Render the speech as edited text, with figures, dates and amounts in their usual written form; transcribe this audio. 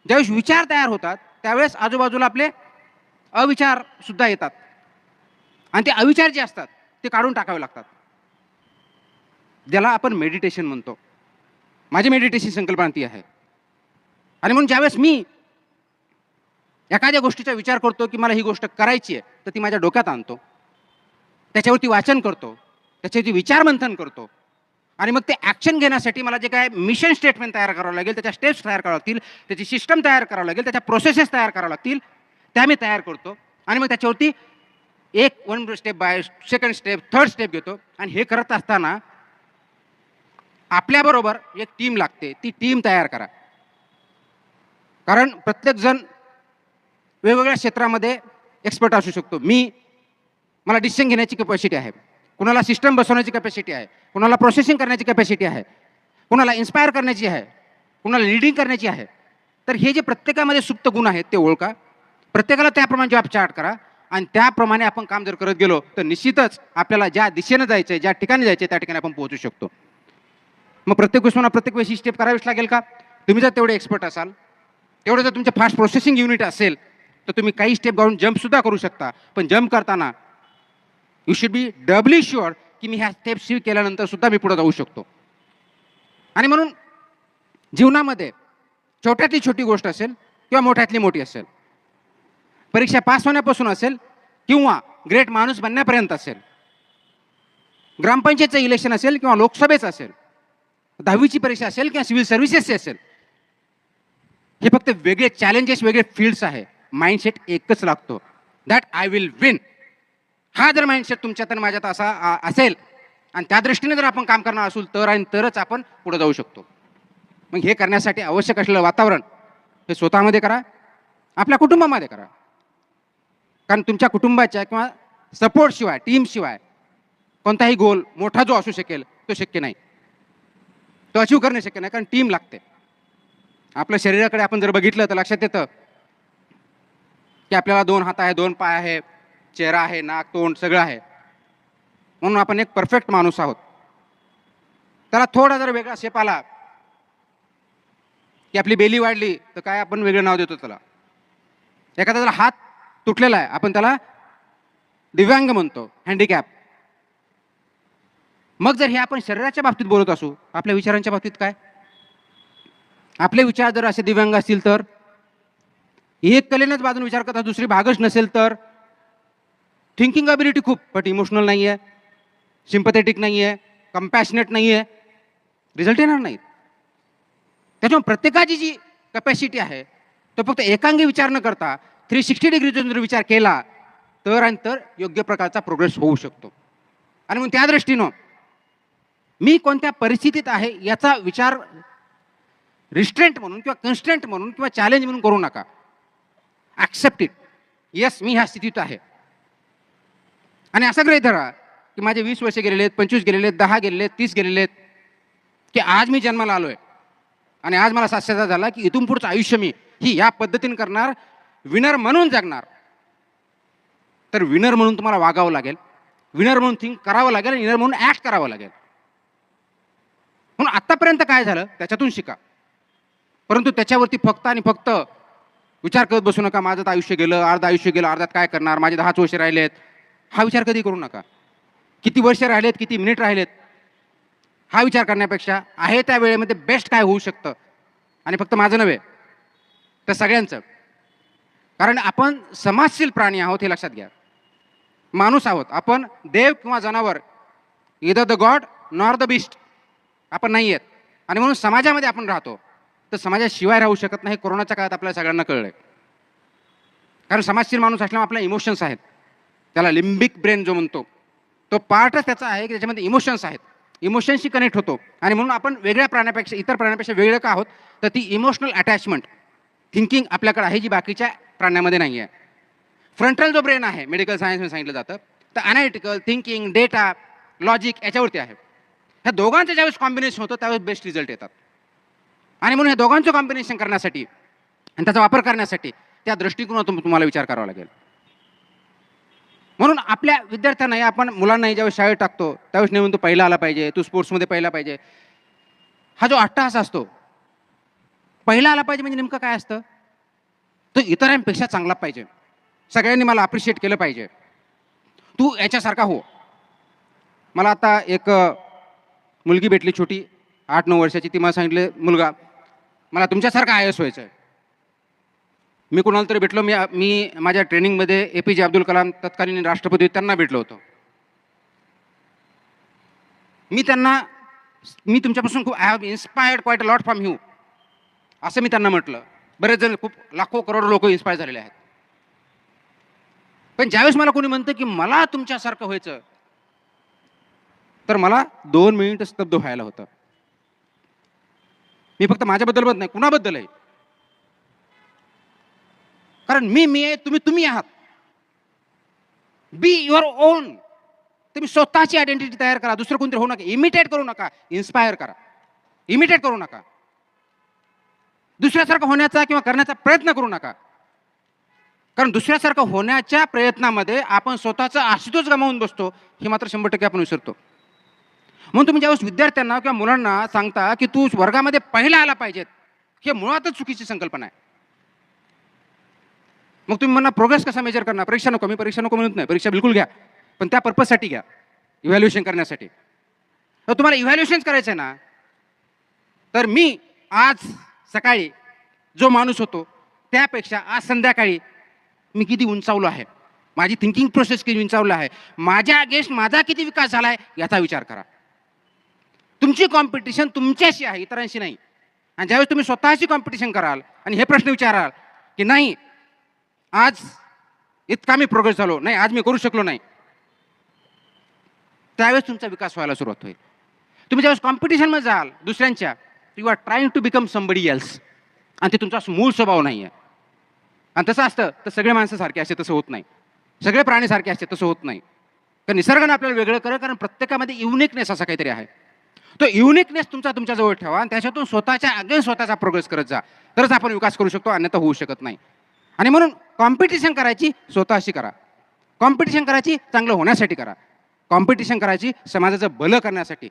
ज्यावेळेस विचार तयार होतात त्यावेळेस आजूबाजूला आपले अविचार सुद्धा येतात आणि ते अविचार जे असतात ते काढून टाकावे लागतात, ज्याला आपण मेडिटेशन म्हणतो. माझी मेडिटेशन संकल्पना ती आहे. आणि म्हणून ज्यावेळेस मी एखाद्या गोष्टीचा विचार करतो की मला ही गोष्ट करायची आहे, तर ती माझ्या डोक्यात आणतो, त्याच्यावरती वाचन करतो, त्याच्यावरती विचार मंथन करतो आणि मग ते ॲक्शन घेण्यासाठी मला जे काय मिशन स्टेटमेंट तयार करावं लागेल, त्याच्या स्टेप्स तयार करावं लागतील, त्याची सिस्टम तयार करावं लागेल, त्याच्या प्रोसेसेस तयार करावं लागतील, त्या मी तयार करतो आणि मग त्याच्यावरती one step by second step third step घेतो. आणि हे करत असताना आपल्याबरोबर एक टीम लागते, ती टीम तयार करा. कारण प्रत्येकजण वेगवेगळ्या क्षेत्रामध्ये एक्सपर्ट असू शकतो. मला डिसिजन घेण्याची कॅपॅसिटी आहे, कुणाला सिस्टम बसवण्याची कॅपॅसिटी आहे, कुणाला प्रोसेसिंग करण्याची कॅपॅसिटी आहे, कुणाला इन्स्पायर करण्याची आहे, कुणाला लीडिंग करण्याची आहे. तर हे जे प्रत्येकामध्ये सुप्त गुण आहेत ते ओळखा, प्रत्येकाला त्याप्रमाणे जॉब चार्ट करा आणि त्याप्रमाणे आपण काम जर करत गेलो तर निश्चितच आपल्याला ज्या दिशेनं जायचं आहे, ज्या ठिकाणी जायचं आहे त्या ठिकाणी आपण पोहोचू शकतो. मग प्रत्येक गोष्टीला प्रत्येक वेळी स्टेप करावीच लागेल का? तुम्ही जर तेवढे एक्सपर्ट असाल, तेवढं जर तुमचे फास्ट प्रोसेसिंग युनिट असेल, तर तुम्ही काही स्टेप काढून जम्प सुद्धा करू शकता. पण जम्प करताना you should be Dabali sure की मी ह्या स्टेप्स केल्यानंतर सुद्धा मी पुढे जाऊ शकतो. आणि म्हणून जीवनामध्ये छोट्यातली छोटी गोष्ट असेल किंवा मोठ्यातली मोठी असेल, परीक्षा पास होण्यापासून असेल किंवा ग्रेट माणूस बनण्यापर्यंत असेल, ग्रामपंचायतचं इलेक्शन असेल किंवा लोकसभेचं असेल, 10वीची परीक्षा असेल किंवा सिव्हिल सर्व्हिसेसची असेल, हे फक्त वेगळे चॅलेंजेस, वेगळे फील्ड्स आहे. माइंडसेट एकच लागतो, दॅट आय विल विन. हा जर माइंडसेट तुमच्यात आणि माझ्यात असा असेल आणि त्या दृष्टीने जर आपण काम करणार असू तर आणि तरच आपण पुढे जाऊ शकतो. मग हे करण्यासाठी आवश्यक असलेलं वातावरण हे स्वतःमध्ये करा, आपल्या कुटुंबामध्ये करा. कारण तुमच्या कुटुंबाच्या किंवा सपोर्टशिवाय, टीमशिवाय कोणताही गोल मोठा जो असू शकेल तो शक्य नाही, तो अचीव करणे शक्य नाही. कारण टीम लागते. आपल्या शरीराकडे आपण जर बघितलं तर लक्षात येतं की आपल्याला 2 हात आहे, 2 पाय आहे, चेहरा आहे, नाक, तोंड सगळं आहे, म्हणून आपण एक परफेक्ट माणूस आहोत. त्याला थोडा जर वेगळा शेप आला की आपली बेली वाढली तर काय आपण वेगळं नाव देतो त्याला. एखादा जर हात तुटलेला आहे, आपण त्याला दिव्यांग म्हणतो, हँडिकॅप. मग जर हे आपण शरीराच्या बाबतीत बोलत असू, आपल्या विचारांच्या बाबतीत काय? आपले विचार जर असे दिव्यांग असतील तर, एक कलेनंच बाजून विचार करता दुसरी भागच नसेल तर, थिंकिंग अबिलिटी खूप पण इमोशनल नाही आहे, सिम्पथेटिक नाही आहे, कंपॅशनेट नाही आहे, रिझल्ट येणार नाहीत. त्याच्यामुळे प्रत्येकाची जी कॅपॅसिटी आहे तो फक्त एकांगी विचार न करता 360 डिग्रीतून जर विचार केला तर आणि तर योग्य प्रकारचा प्रोग्रेस होऊ शकतो. आणि मग त्या दृष्टीनं मी कोणत्या परिस्थितीत आहे याचा विचार रिस्ट्रेंट म्हणून किंवा कन्स्ट्रेंट म्हणून किंवा चॅलेंज म्हणून करू नका. Accept it. येस, मी ह्या स्थितीत आहे. आणि असं गृहीत धरा की माझे 20 वर्ष गेलेले आहेत, 25 गेलेले आहेत, 10 गेलेले आहेत, 30 गेलेले आहेत, की आज मी जन्माला आलोय आणि आज मला साक्षात्कार झाला की इथून पुढचं आयुष्य मी या पद्धतीने करणार, विनर म्हणून जगणार. तर विनर म्हणून तुम्हाला वागावं लागेल, विनर म्हणून थिंक करावं लागेल, विनर म्हणून ॲक्ट करावं लागेल. म्हणून आत्तापर्यंत काय झालं त्याच्यातून शिका, परंतु त्याच्यावरती फक्त आणि फक्त विचार करत बसू नका. माझं तर आयुष्य गेलं, अर्ध आयुष्य गेलं, अर्ध्यात काय करणार, माझे 10 वर्ष राहिलेत, हा विचार कधी करू नका. किती वर्ष राहिलेत, किती मिनिट राहिलेत, हा विचार करण्यापेक्षा आहे त्या वेळेमध्ये बेस्ट काय होऊ शकतं, आणि फक्त माझं नव्हे तर सगळ्यांचं. कारण आपण समाजशील प्राणी आहोत हे लक्षात घ्या. माणूस आहोत आपण, देव किंवा जनावर, either the god nor the beast आपण नाही आहेत. आणि म्हणून समाजामध्ये आपण राहतो, तर समाजाशिवाय राहू शकत नाही. कोरोनाच्या काळात आपल्याला सगळ्यांना कळलंय. कारण समाजशील माणूस असल्यामुळे आपल्या इमोशन्स आहेत, त्याला लिम्बिक ब्रेन जो म्हणतो तो पार्टच त्याचा आहे की त्याच्यामध्ये इमोशन्स आहेत, इमोशन्सशी कनेक्ट होतो. आणि म्हणून आपण वेगळ्या प्राण्यापेक्षा, इतर प्राण्यापेक्षा वेगळं का आहोत, तर ती इमोशनल अटॅचमेंट थिंकिंग आपल्याकडे आहे जी बाकीच्या प्राण्यांमध्ये नाही आहे. फ्रंटल जो ब्रेन आहे मेडिकल सायन्समध्ये सांगितलं जातं, तर अनालिटिकल, थिंकिंग, डेटा, लॉजिक याच्यावरती आहे. ह्या दोघांचं ज्यावेळेस कॉम्बिनेशन होतं त्यावेळेस बेस्ट रिझल्ट येतात. आणि म्हणून हे दोघांचं कॉम्बिनेशन करण्यासाठी आणि त्याचा वापर करण्यासाठी त्या दृष्टिकोनातून तुम्हाला विचार करावा लागेल. म्हणून आपल्या विद्यार्थ्यांनाही, आपण मुलांनाही ज्यावेळेस शाळेत टाकतो त्यावेळेस नेहमी तू पहिला आला पाहिजे, तू स्पोर्ट्समध्ये पहिला पाहिजे, हा जो अट्टहास असतो, पहिला आला पाहिजे म्हणजे नेमकं काय असतं, तो इतरांपेक्षा चांगला पाहिजे. सगळ्यांनी मला अप्रिशिएट केलं पाहिजे. तू याच्यासारखा हो. मला आता एक मुलगी भेटली छोटी 8-9 वर्षाची. ती मला सांगितले, मुलगा मला तुमच्यासारखा आय एस व्हायचं आहे. मी कोणाला तरी भेटलो, मी माझ्या ट्रेनिंगमध्ये APJ अब्दुल कलाम तत्कालीन राष्ट्रपती त्यांना भेटलो होतो. मी तुमच्यापासून खूप I have inspired quiet a lot from you असं मी त्यांना म्हटलं. बरेच जण खूप लाखो करोडो लोक इन्स्पायर झालेले आहेत. पण ज्यावेळेस मला कोणी म्हणतं की मला तुमच्यासारखं व्हायचं, तर मला 2 मिनिट स्तब्ध व्हायला होतं. मी फक्त माझ्याबद्दल बोलत नाही, कुणाबद्दल आहे. कारण मी आहे, तुम्ही आहात. Be your on. तुम्ही स्वतःची आयडेंटिटी तयार करा. दुसरं कोणतरी होऊ नका. इमिटेट करू नका, इन्स्पायर करा. इमिटेट करू नका. दुसऱ्यासारखं होण्याचा किंवा करण्याचा प्रयत्न करू नका. कारण दुसऱ्यासारखं होण्याच्या प्रयत्नामध्ये आपण स्वतःचा अस्तित्वच गमावून बसतो, हे मात्र 100% आपण विसरतो. म्हणून तुम्ही ज्यावेळेस विद्यार्थ्यांना किंवा मुलांना सांगता की तू वर्गामध्ये पहिला आला पाहिजेत, हे मुळातच चुकीची संकल्पना आहे. मग तुम्ही म्हणा प्रोग्रेस कसा मेजर करणार? परीक्षा नको. मी परीक्षा नको म्हणत नाही, परीक्षा बिलकुल घ्या, पण त्या पर्पजसाठी घ्या, इव्हॅल्युएशन करण्यासाठी. तर तुम्हाला इव्हॅल्युएशन करायचं आहे ना, तर मी आज सकाळी जो माणूस होतो त्यापेक्षा आज संध्याकाळी मी किती उंचावलो आहे, माझी थिंकिंग प्रोसेस किती उंचावलं आहे, माझ्या अगेन्स्ट माझा किती विकास झाला आहे याचा विचार करा. तुमची कॉम्पिटिशन तुमच्याशी आहे, इतरांशी नाही. आणि ज्यावेळेस तुम्ही स्वतःशी कॉम्पिटिशन कराल आणि हे प्रश्न विचाराल की नाही आज इतका मी प्रोग्रेस झालो, नाही आज मी करू शकलो नाही, त्यावेळेस तुमचा विकास व्हायला सुरुवात होईल. तुम्ही ज्यावेळेस कॉम्पिटिशनमध्ये जाल दुसऱ्यांच्या, you are trying to become somebody else, आणि ते तुमचा मूळ स्वभाव नाही आहे. आणि तसं असतं तर सगळे माणसं सारखे असते, तसं होत नाही. सगळे प्राणी सारखे असते, तसं होत नाही. तर निसर्गाने आपल्याला वेगळं करेल, कारण प्रत्येकामध्ये युनिकनेस असा काहीतरी आहे. तो युनिकनेस तुमच्याजवळ ठेवा आणि त्याच्यातून स्वतःच्या अगेन्स्ट स्वतःचा प्रोग्रेस करत जा, तरच आपण विकास करू शकतो, अन्यथा होऊ शकत नाही. आणि म्हणून कॉम्पिटिशन करायची स्वतःशी करा. कॉम्पिटिशन करायची चांगलं होण्यासाठी करा. कॉम्पिटिशन करायची समाजाचं भलं करण्यासाठी.